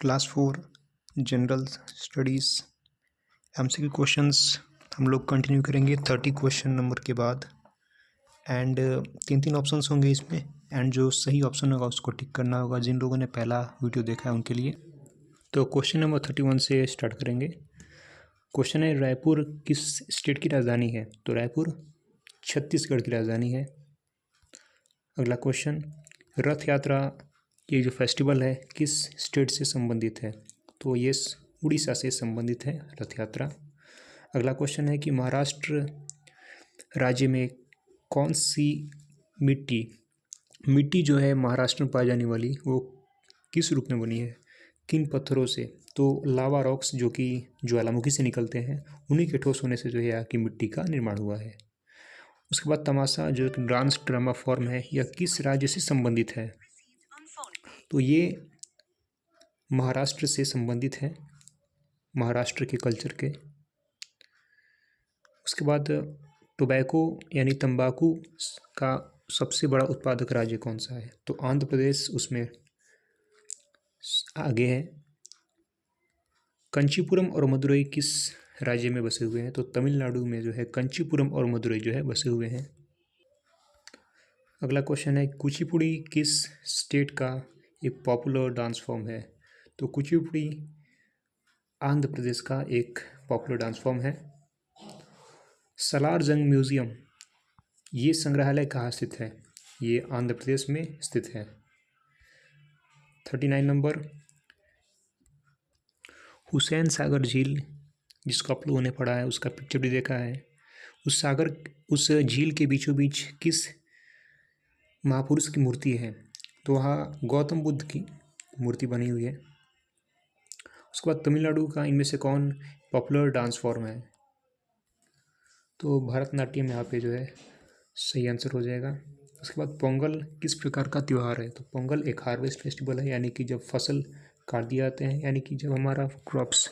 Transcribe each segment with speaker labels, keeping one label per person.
Speaker 1: Class 4 general studies MCQ questions हम लोग continue करेंगे 30 क्वेश्चन नंबर के बाद। एंड तीन ऑप्शंस होंगे इसमें, एंड जो सही ऑप्शन होगा उसको टिक करना होगा जिन लोगों ने पहला वीडियो देखा है उनके लिए। तो क्वेश्चन नंबर 31 से स्टार्ट करेंगे। क्वेश्चन है, रायपुर किस स्टेट की राजधानी है? तो रायपुर छत्तीसगढ़ की राजधानी है। अगला क्वेश्चन, रथ यात्रा ये जो फेस्टिवल है किस स्टेट से संबंधित है? तो ये उड़ीसा से संबंधित है रथ यात्रा। अगला क्वेश्चन है कि महाराष्ट्र राज्य में कौन सी मिट्टी जो है महाराष्ट्र में पाई जाने वाली वो किस रूप में बनी है, किन पत्थरों से? तो लावा रॉक्स जो कि ज्वालामुखी से निकलते हैं उन्हीं के ठोस होने से जो है यहाँ की मिट्टी का निर्माण हुआ है। उसके बाद तमाशा जो एक डांस ड्रामा फॉर्म है यह किस राज्य से संबंधित है? तो ये महाराष्ट्र से संबंधित है, महाराष्ट्र के कल्चर के। उसके बाद टोबैको यानी तंबाकू का सबसे बड़ा उत्पादक राज्य कौन सा है? तो आंध्र प्रदेश उसमें आगे है। कंचीपुरम और मदुरई किस राज्य में बसे हुए हैं? तो तमिलनाडु में जो है कंचीपुरम और मदुरई जो है बसे हुए हैं। अगला क्वेश्चन है, कुचिपुड़ी किस स्टेट का एक पॉपुलर डांस फॉर्म है? तो कुचिपुड़ी आंध्र प्रदेश का एक पॉपुलर डांस फॉर्म है। सलार जंग म्यूजियम ये संग्रहालय कहाँ स्थित है? ये आंध्र प्रदेश में स्थित है। 39 नंबर, हुसैन सागर झील जिसको आप लोगों ने पढ़ा है उसका पिक्चर भी देखा है। उस झील के बीचों बीच किस महापुरुष की मूर्ति है? तो वहाँ गौतम बुद्ध की मूर्ति बनी हुई है। उसके बाद तमिलनाडु का इनमें से कौन पॉपुलर डांस फॉर्म है? तो भरतनाट्यम यहाँ पे जो है सही आंसर हो जाएगा। उसके बाद पोंगल किस प्रकार का त्यौहार है? तो पोंगल एक हार्वेस्ट फेस्टिवल है, यानी कि जब फसल काट दिए जाते हैं, यानी कि जब हमारा क्रॉप्स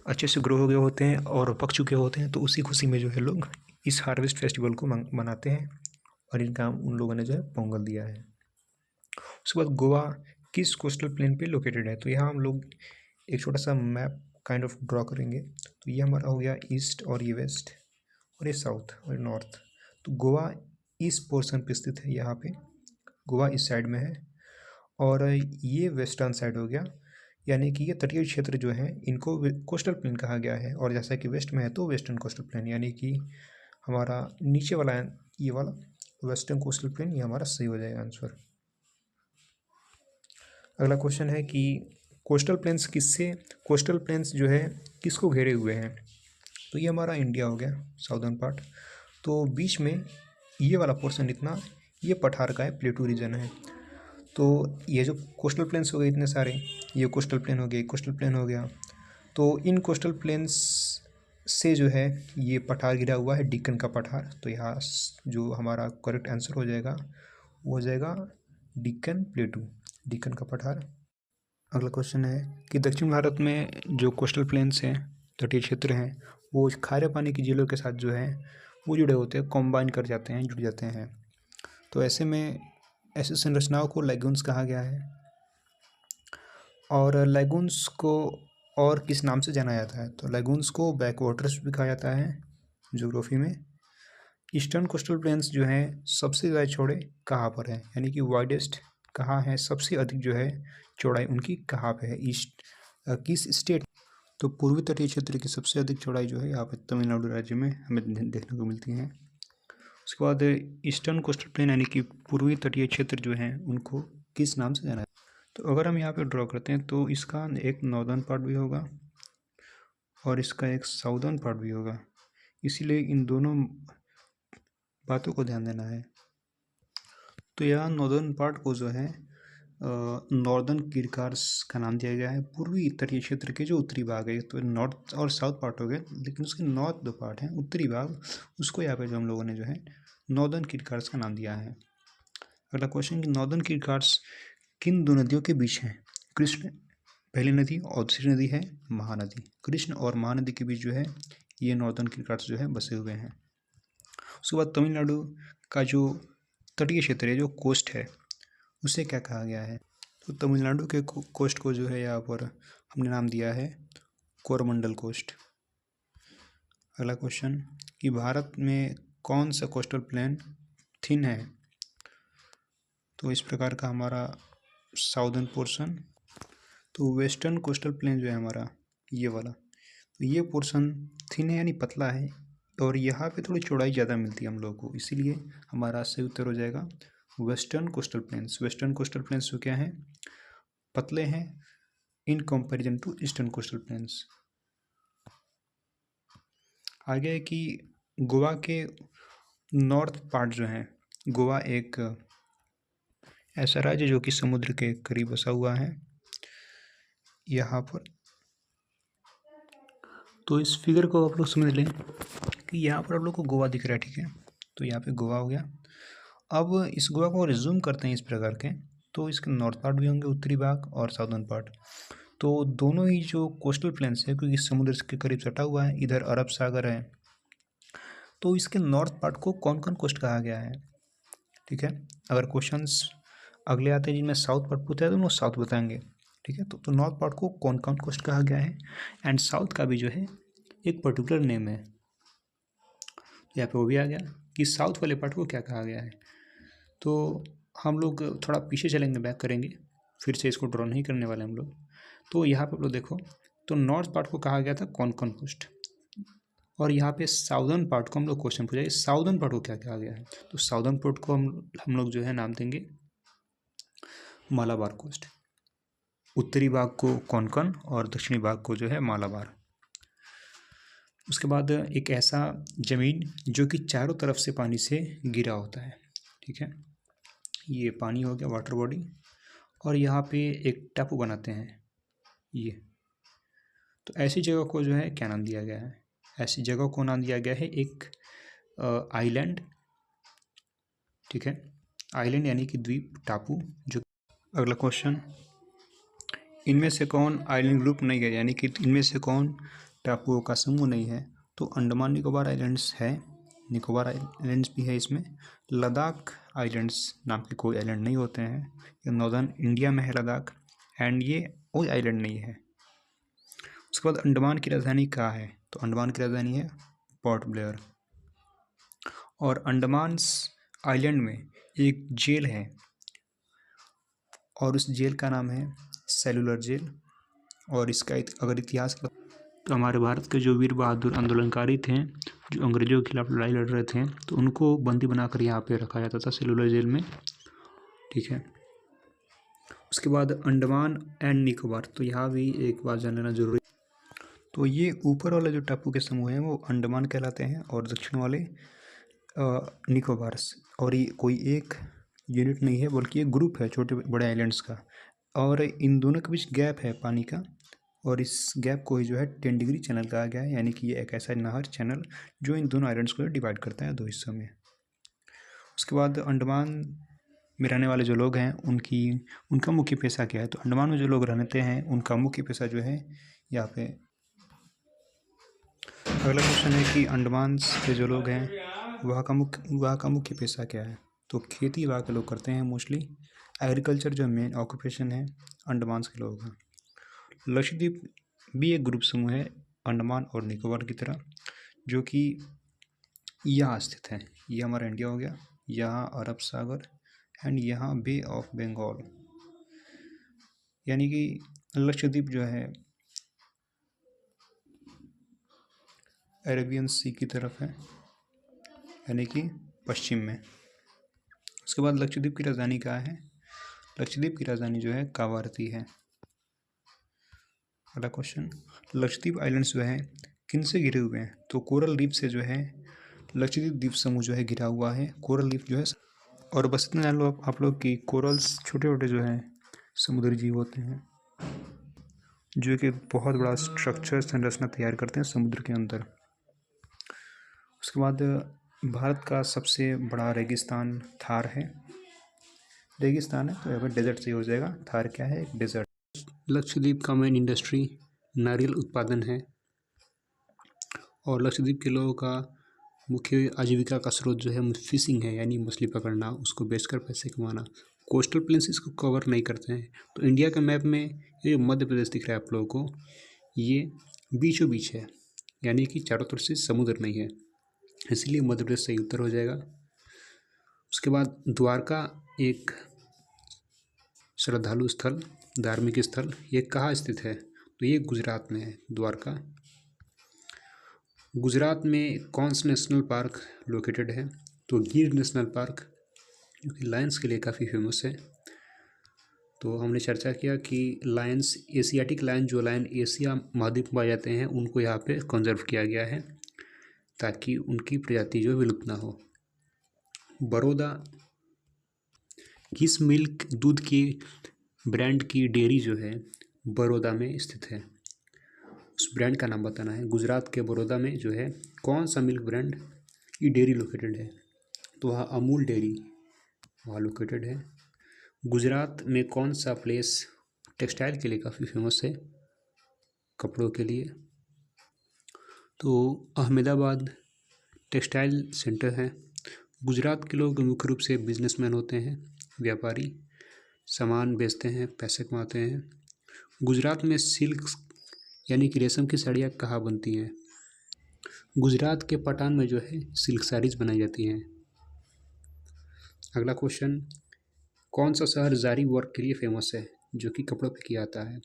Speaker 1: अच्छे से ग्रो हो गए होते हैं और पक चुके होते हैं तो उसी खुशी में जो है लोग इस हार्वेस्ट फेस्टिवल को मनाते हैं, और इनका उन लोगों ने जो है पोंगल दिया है। उसके बाद गोवा किस कोस्टल प्लेन पे लोकेटेड है? तो यहाँ हम लोग एक छोटा सा मैप काइंड ऑफ ड्रॉ करेंगे। तो ये हमारा हो गया ईस्ट और ये वेस्ट और ये साउथ और नॉर्थ। तो गोवा इस पोर्शन पे स्थित है, यहाँ पे गोवा इस साइड में है और ये वेस्टर्न साइड हो गया, यानी कि ये तटीय क्षेत्र जो है इनको कोस्टल प्लेन कहा गया है। और जैसा कि वेस्ट में है तो वेस्टर्न कोस्टल प्लेन, यानी कि हमारा नीचे वाला ये वाला वेस्टर्न कोस्टल प्लेन ये हमारा सही हो जाएगा आंसर। अगला क्वेश्चन है कि कोस्टल प्लेन्स जो है किसको घेरे हुए हैं? तो ये हमारा इंडिया हो गया साउदर्न पार्ट। तो बीच में ये वाला पोर्शन इतना ये पठार का है, प्लेटू रीजन है। तो ये जो कोस्टल प्लेन्स हो गए इतने सारे, ये कोस्टल प्लेन हो गया, कोस्टल प्लेन हो गया। तो इन कोस्टल प्लेन्स से जो है ये पठार गिरा हुआ है, डिक्कन का पठार। तो यहाँ जो हमारा करेक्ट आंसर हो जाएगा वो हो जाएगा डिक्कन प्लेटू, डिक्कन का पठार। अगला क्वेश्चन है कि दक्षिण भारत में जो कोस्टल प्लेन्स हैं, तटीय क्षेत्र हैं, वो खारे पानी की झीलों के साथ जो है वो जुड़े होते हैं, कॉम्बाइन कर जाते हैं, जुड़ जाते हैं। तो ऐसे में ऐसी संरचनाओं को लैगून्स कहा गया है। और लैगून्स को और किस नाम से जाना जाता है? तो लैगून्स को बैक वाटर्स भी कहा जाता है ज्योग्राफी में। ईस्टर्न कोस्टल प्लेन्स जो हैं सबसे ज़्यादा चौड़े कहाँ पर हैं, यानी कि वाइडेस्ट कहाँ है, सबसे अधिक जो है चौड़ाई उनकी कहाँ पे है, किस स्टेट? तो पूर्वी तटीय क्षेत्र की सबसे अधिक चौड़ाई जो है यहाँ पे तमिलनाडु राज्य में हमें देखने को मिलती है। उसके बाद ईस्टर्न कोस्टल प्लेन यानी कि पूर्वी तटीय क्षेत्र जो हैं उनको किस नाम से जाना है? तो अगर हम यहाँ पे ड्रॉ करते हैं तो इसका एक नॉर्दर्न पार्ट भी होगा और इसका एक साउदर्न पार्ट भी होगा, इसीलिए इन दोनों बातों को ध्यान देना है। तो यहाँ नॉर्दर्न पार्ट को जो है नॉर्दर्न किरकार्स का नाम दिया गया है। पूर्वी तटीय क्षेत्र के जो उत्तरी भाग है, तो नॉर्थ और साउथ पार्ट हो गए, लेकिन उसके नॉर्थ दो पार्ट हैं, उत्तरी भाग, उसको यहाँ पे जो हम लोगों ने जो है नॉर्दर्न किरकार्स का नाम दिया है। अगला क्वेश्चन कि नॉर्दर्न किरकार्स किन दो नदियों के बीच हैं? कृष्ण पहली नदी और दूसरी नदी है महानदी। कृष्ण और महानदी के बीच जो है ये नॉर्दर्न किरकार्स जो है बसे हुए हैं। उसके बाद तमिलनाडु का जो तटीय क्षेत्र है, जो कोस्ट है, उसे क्या कहा गया है? तो तमिलनाडु के कोस्ट को जो है यहाँ पर हमने नाम दिया है कोरमंडल कोस्ट। अगला क्वेश्चन कि भारत में कौन सा कोस्टल प्लेन थिन है? तो इस प्रकार का हमारा साउदर्न पोर्शन, तो वेस्टर्न कोस्टल प्लेन जो है हमारा ये वाला, तो ये पोर्शन थिन है यानी पतला है, और यहाँ पे थोड़ी चौड़ाई ज़्यादा मिलती है हम लोगों को, इसीलिए हमारा सही उत्तर हो जाएगा western coastal plains. Western coastal plains जो क्या हैं, पतले हैं in comparison to eastern coastal plains. आगे है कि गोवा के नॉर्थ पार्ट जो है, गोवा एक ऐसा राज्य जो कि समुद्र के करीब बसा हुआ है यहाँ पर। तो इस फिगर को आप लोग समझ लें कि यहाँ पर आप लोग को गोवा दिख रहा है, ठीक है, तो यहाँ पे गोवा हो गया। अब इस गोवा को रिज्यूम करते हैं इस प्रकार के, तो इसके नॉर्थ पार्ट भी होंगे, उत्तरी भाग और साउदर्न पार्ट। तो दोनों ही जो कोस्टल प्लेन्स है, क्योंकि समुद्र के करीब सटा हुआ है, इधर अरब सागर है, तो इसके नॉर्थ पार्ट को कौन कौन कोस्ट कहा गया है, ठीक है। अगर क्वेश्चंस अगले आते हैं जिनमें साउथ पार्ट पूछता है तो वो साउथ बताएंगे, ठीक है। तो नॉर्थ पार्ट को कौन कौन कोस्ट कहा गया है, एंड साउथ का भी जो है एक पर्टिकुलर नेम है, यहाँ पे वो भी आ गया कि साउथ वाले पार्ट को क्या कहा गया है। तो हम लोग थोड़ा पीछे चलेंगे, बैक करेंगे, फिर से इसको ड्रॉ नहीं करने वाले हम लोग। तो यहाँ पे आप लोग देखो, तो नॉर्थ पार्ट को कहा गया था कौन कौन कोस्ट, और यहाँ पे साउदर्न पार्ट को हम लोग क्वेश्चन पूछा, साउदर्न पार्ट को क्या कहा गया है। तो साउदर्न पार्ट को हम लोग जो है नाम देंगे मालाबार कोस्ट, उत्तरी भाग को कोंकण और दक्षिणी भाग को जो है मालाबार। उसके बाद एक ऐसा ज़मीन जो कि चारों तरफ से पानी से घिरा होता है, ठीक है, ये पानी हो गया, वाटर बॉडी, और यहाँ पे एक टापू बनाते हैं ये। तो ऐसी जगह को जो है क्या नाम दिया गया है, ऐसी जगह को नाम दिया गया है एक आइलैंड, ठीक है, आइलैंड यानी कि द्वीप, टापू जो। अगला क्वेश्चन, इनमें से कौन आइलैंड ग्रुप नहीं है, यानी कि इनमें से कौन टापुओं का समूह नहीं है। तो अंडमान निकोबार आइलैंड्स है, निकोबार आइलैंड्स भी है इसमें, लद्दाख आइलैंड्स नाम के कोई आइलैंड नहीं होते हैं, ये नॉर्दर्न इंडिया में है लद्दाख, एंड ये कोई आइलैंड नहीं है। उसके बाद अंडमान की राजधानी कहाँ है, तो अंडमान की राजधानी है पोर्ट ब्लेयर, और अंडमान आइलैंड में एक जेल है और उस जेल का नाम है सेलुलर जेल। और इसका अगर इतिहास तो हमारे भारत के जो वीर बहादुर आंदोलनकारी थे जो अंग्रेजों के खिलाफ लड़ाई लड़ रहे थे, तो उनको बंदी बनाकर यहाँ पे रखा जाता था सेलुलर जेल में, ठीक है। उसके बाद अंडमान एंड निकोबार, तो यहाँ भी एक बात जान लेना जरूरी, तो ये ऊपर वाले जो टापू के समूह हैं वो अंडमान कहलाते हैं, और दक्षिण वाले निकोबार्स। और ये कोई एक यूनिट नहीं है बल्कि एक ग्रुप है छोटे बड़े आइलैंड्स का, और इन दोनों के बीच गैप है पानी का, और इस गैप को ही जो है 10 डिग्री चैनल कहा गया है, यानी कि ये एक ऐसा नहर चैनल जो इन दोनों आइलैंड्स को डिवाइड करता है दो हिस्सों में। उसके बाद अंडमान में रहने वाले जो लोग हैं उनका मुख्य पेशा क्या है, तो अंडमान में जो लोग रहते हैं उनका मुख्य पेशा जो है यहाँ पे। अगला क्वेश्चन है कि अंडमान के जो लोग हैं वहाँ का मुख्य पेशा क्या है, तो खेती वहाँ के लोग करते हैं मोस्टली, एग्रीकल्चर जो मेन ऑक्यूपेशन है अंडमान के लोगों का। लक्षद्वीप भी एक ग्रुप समूह है अंडमान और निकोबार की तरह, जो कि यहाँ स्थित है, ये हमारा इंडिया हो गया, यहाँ अरब सागर एंड यहाँ बे ऑफ बंगाल, यानी कि लक्षद्वीप जो है अरेबियन सी की तरफ है, यानी कि पश्चिम में। उसके बाद लक्षद्वीप की राजधानी कहाँ है, लक्षद्वीप की राजधानी जो है कावारती है। अगला क्वेश्चन, लक्षद्वीप आइलैंड्स जो है किन से घिरे हुए हैं, तो कोरल रीफ से जो है लक्षद्वीप द्वीप समूह जो है घिरा हुआ है, कोरल रीफ जो है। और बस इतना जान लो आप लोग की कोरल्स छोटे छोटे जो हैं समुद्री जीव होते हैं जो कि बहुत बड़ा स्ट्रक्चर संरचना तैयार करते हैं समुद्र के अंदर। उसके बाद भारत का सबसे बड़ा रेगिस्तान थार है, रेगिस्तान है तो यहाँ पर डेजर्ट से हो जाएगा, थार क्या है, एक डेजर्ट। लक्षद्वीप का मेन इंडस्ट्री नारियल उत्पादन है, और लक्षद्वीप के लोगों का मुख्य आजीविका का स्रोत जो है फिशिंग है, यानी मछली पकड़ना, उसको बेचकर पैसे कमाना। कोस्टल प्लेन्स इसको कवर नहीं करते हैं। तो इंडिया के मैप में ये मध्य प्रदेश दिख रहा है आप लोगों को, ये बीचों बीच है, यानी कि चारों तरफ से समुद्र नहीं है, इसलिए मध्य प्रदेश सही उत्तर हो जाएगा। उसके बाद द्वारका एक श्रद्धालु स्थल, धार्मिक स्थल, ये कहाँ स्थित है? तो ये गुजरात में है द्वारका। गुजरात में कौन सा नेशनल पार्क लोकेटेड है? तो गिर नेशनल पार्क, जो कि लायंस के लिए काफ़ी फेमस है। तो हमने चर्चा किया कि लायंस, एशियाटिक लायन, जो लायन एशिया महाद्वीप में पाए जाते हैं, उनको यहाँ पे कंजर्व किया गया है ताकि उनकी प्रजाति जो विलुप्त ना हो। बड़ौदा किस मिल्क दूध की ब्रांड की डेयरी जो है बड़ौदा में स्थित है? उस ब्रांड का नाम बताना है। गुजरात के बड़ौदा में जो है कौन सा मिल्क ब्रांड की डेयरी लोकेटेड है? तो वहाँ अमूल डेयरी वहाँ लोकेटेड है। गुजरात में कौन सा प्लेस टेक्सटाइल के लिए काफ़ी फेमस है, कपड़ों के लिए? तो अहमदाबाद टेक्सटाइल सेंटर है। गुजरात के लोग मुख्य रूप से बिजनेसमैन होते हैं, व्यापारी, सामान बेचते हैं, पैसे कमाते हैं। गुजरात में सिल्क यानी कि रेशम की साड़ियाँ कहाँ बनती हैं? गुजरात के पठान में जो है सिल्क साड़ीज बनाई जाती हैं। अगला क्वेश्चन, कौन सा शहर ज़ारी वर्क के लिए फेमस है, जो कि कपड़ों पे किया जाता है?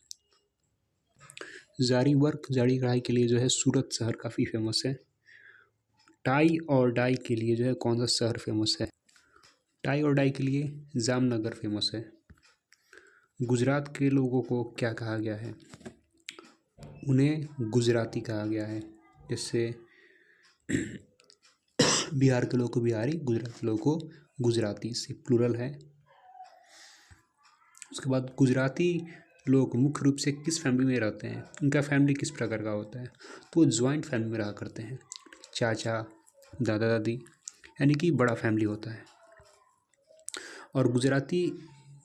Speaker 1: ज़ारी वर्क, ज़ारी कढ़ाई के लिए जो है सूरत शहर काफ़ी फेमस है। टाई और डाई के लिए जो है कौन सा शहर फेमस है? टाई और डाई के लिए जामनगर फेमस है। गुजरात के लोगों को क्या कहा गया है? उन्हें गुजराती कहा गया है। जैसे बिहार के लोगों को बिहारी, गुजरात के लोगों को गुजराती, से प्लूरल है। उसके बाद गुजराती लोग मुख्य रूप से किस फैमिली में रहते हैं? उनका फैमिली किस प्रकार का होता है? तो वो ज्वाइंट फैमिली में रहा करते हैं, चाचा, दादा दादी, यानी कि बड़ा फैमिली होता है। और गुजराती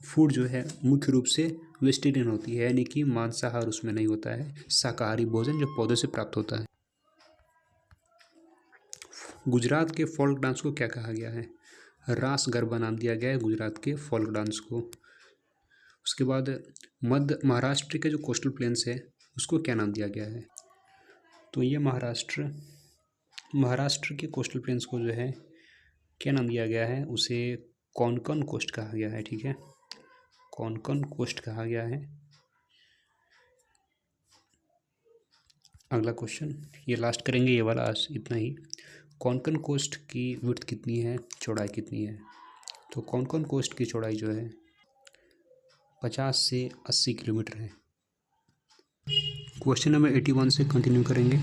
Speaker 1: फूड जो है मुख्य रूप से वेजिटेरियन होती है, यानी कि मांसाहार उसमें नहीं होता है, शाकाहारी भोजन जो पौधों से प्राप्त होता है। गुजरात के फोल्क डांस को क्या कहा गया है? रास गरबा नाम दिया गया है गुजरात के फोल्क डांस को। उसके बाद मध्य महाराष्ट्र के जो कोस्टल प्लेन्स है उसको क्या नाम दिया गया है? तो ये महाराष्ट्र के कोस्टल प्लेन्स को जो है क्या नाम दिया गया है? उसे कोंकण कोस्ट कहा गया है। ठीक है, कोंकण कोस्ट कहा गया है। अगला क्वेश्चन, ये लास्ट करेंगे, ये वाला आज इतना ही। कोंकण कोस्ट की विड्थ कितनी है, चौड़ाई कितनी है? तो कोंकण कोस्ट की चौड़ाई जो है 50 से 80 किलोमीटर है। क्वेश्चन नंबर 81 से कंटिन्यू करेंगे।